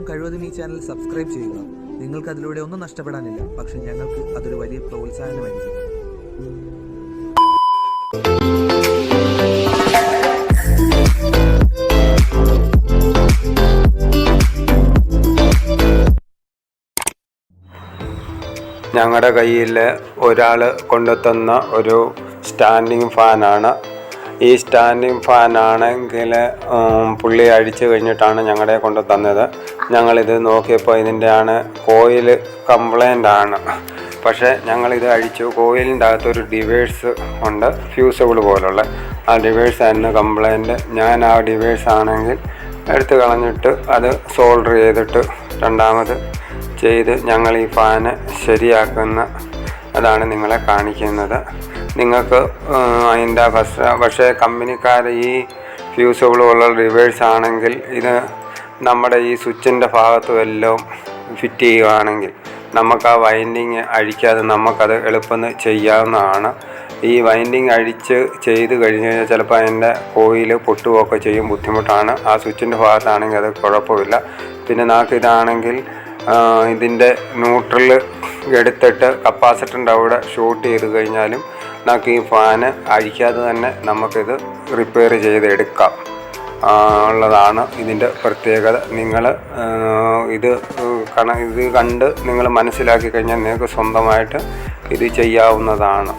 കഴിവതും ഈ channel subscribe ചെയ്യുക. നിങ്ങൾക്ക് അതിലൂടെ ഒന്നും നഷ്ടപ്പെടാനില്ല, പക്ഷെ ഞങ്ങൾക്ക് അതൊരു വലിയ പ്രോത്സാഹനമായിരിക്കും. ഞങ്ങളുടെ കയ്യിൽ ഒരാൾ കൊണ്ടുത്തന്ന ഒരു സ്റ്റാൻഡിങ് ഫാനാണ്. ഈ സ്റ്റാൻഡിങ് ഫാനാണെങ്കിൽ പുള്ളി അഴിച്ചു കഴിഞ്ഞിട്ടാണ് ഞങ്ങളുടെ കൊണ്ട് തന്നത്. ഞങ്ങളിത് നോക്കിയപ്പോൾ ഇതിൻ്റെയാണ് കോയിൽ കംപ്ലൈൻ്റ് ആണ്. പക്ഷേ ഞങ്ങളിത് അഴിച്ചു. കോയിലിൻ്റെ അകത്തൊരു ഡിവൈസ് ഉണ്ട്, ഫ്യൂസബിൾ പോലുള്ള. ആ ഡിവൈസ് ആയിരുന്നു കംപ്ലൈൻറ്റ്. ഞാൻ ആ ഡിവൈസ് ആണെങ്കിൽ എടുത്ത് കളഞ്ഞിട്ട് അത് സോൾഡർ ചെയ്തിട്ട് രണ്ടാമത് ചെയ്ത് ഞങ്ങൾ ഈ ഫാന് ശരിയാക്കുന്ന അതാണ് നിങ്ങളെ കാണിക്കുന്നത്. നിങ്ങൾക്ക് അതിൻ്റെ പക്ഷേ കമ്പനിക്കാർ ഈ ഫ്യൂസബിൾ ഉള്ള റിവേഴ്സ് ആണെങ്കിൽ ഇത് നമ്മുടെ ഈ സ്വിച്ചിൻ്റെ ഭാഗത്തും എല്ലാം ഫിറ്റ് ചെയ്യുകയാണെങ്കിൽ നമുക്ക് ആ വൈൻഡിങ് അഴിക്കാതെ നമുക്കത് എളുപ്പം ചെയ്യാവുന്നതാണ്. ഈ വൈൻഡിങ് അഴിച്ച് ചെയ്ത് കഴിഞ്ഞ് കഴിഞ്ഞാൽ ചിലപ്പോൾ അതിൻ്റെ കോയിൽ പൊട്ടുകയൊക്കെ ചെയ്യും, ബുദ്ധിമുട്ടാണ്. ആ സ്വിച്ചിൻ്റെ ഭാഗത്താണെങ്കിൽ അത് കുഴപ്പമില്ല. പിന്നെ നമുക്കിതാണെങ്കിൽ ഇതിൻ്റെ ന്യൂട്രൽ എടുത്തിട്ട് കപ്പാസിറ്ററിൻ്റെ അവിടെ ഷോർട്ട് ചെയ്ത് കഴിഞ്ഞാലും നമുക്ക് ഈ ഫാന് അഴിക്കാതെ തന്നെ നമുക്കിത് റിപ്പയർ ചെയ്തെടുക്കാം ഉള്ളതാണ് ഇതിൻ്റെ പ്രത്യേകത. നിങ്ങൾ ഇത് കണ്ട് നിങ്ങൾ മനസ്സിലാക്കി കഴിഞ്ഞാൽ നിങ്ങൾക്ക് സ്വന്തമായിട്ട് ഇത് ചെയ്യാവുന്നതാണ്.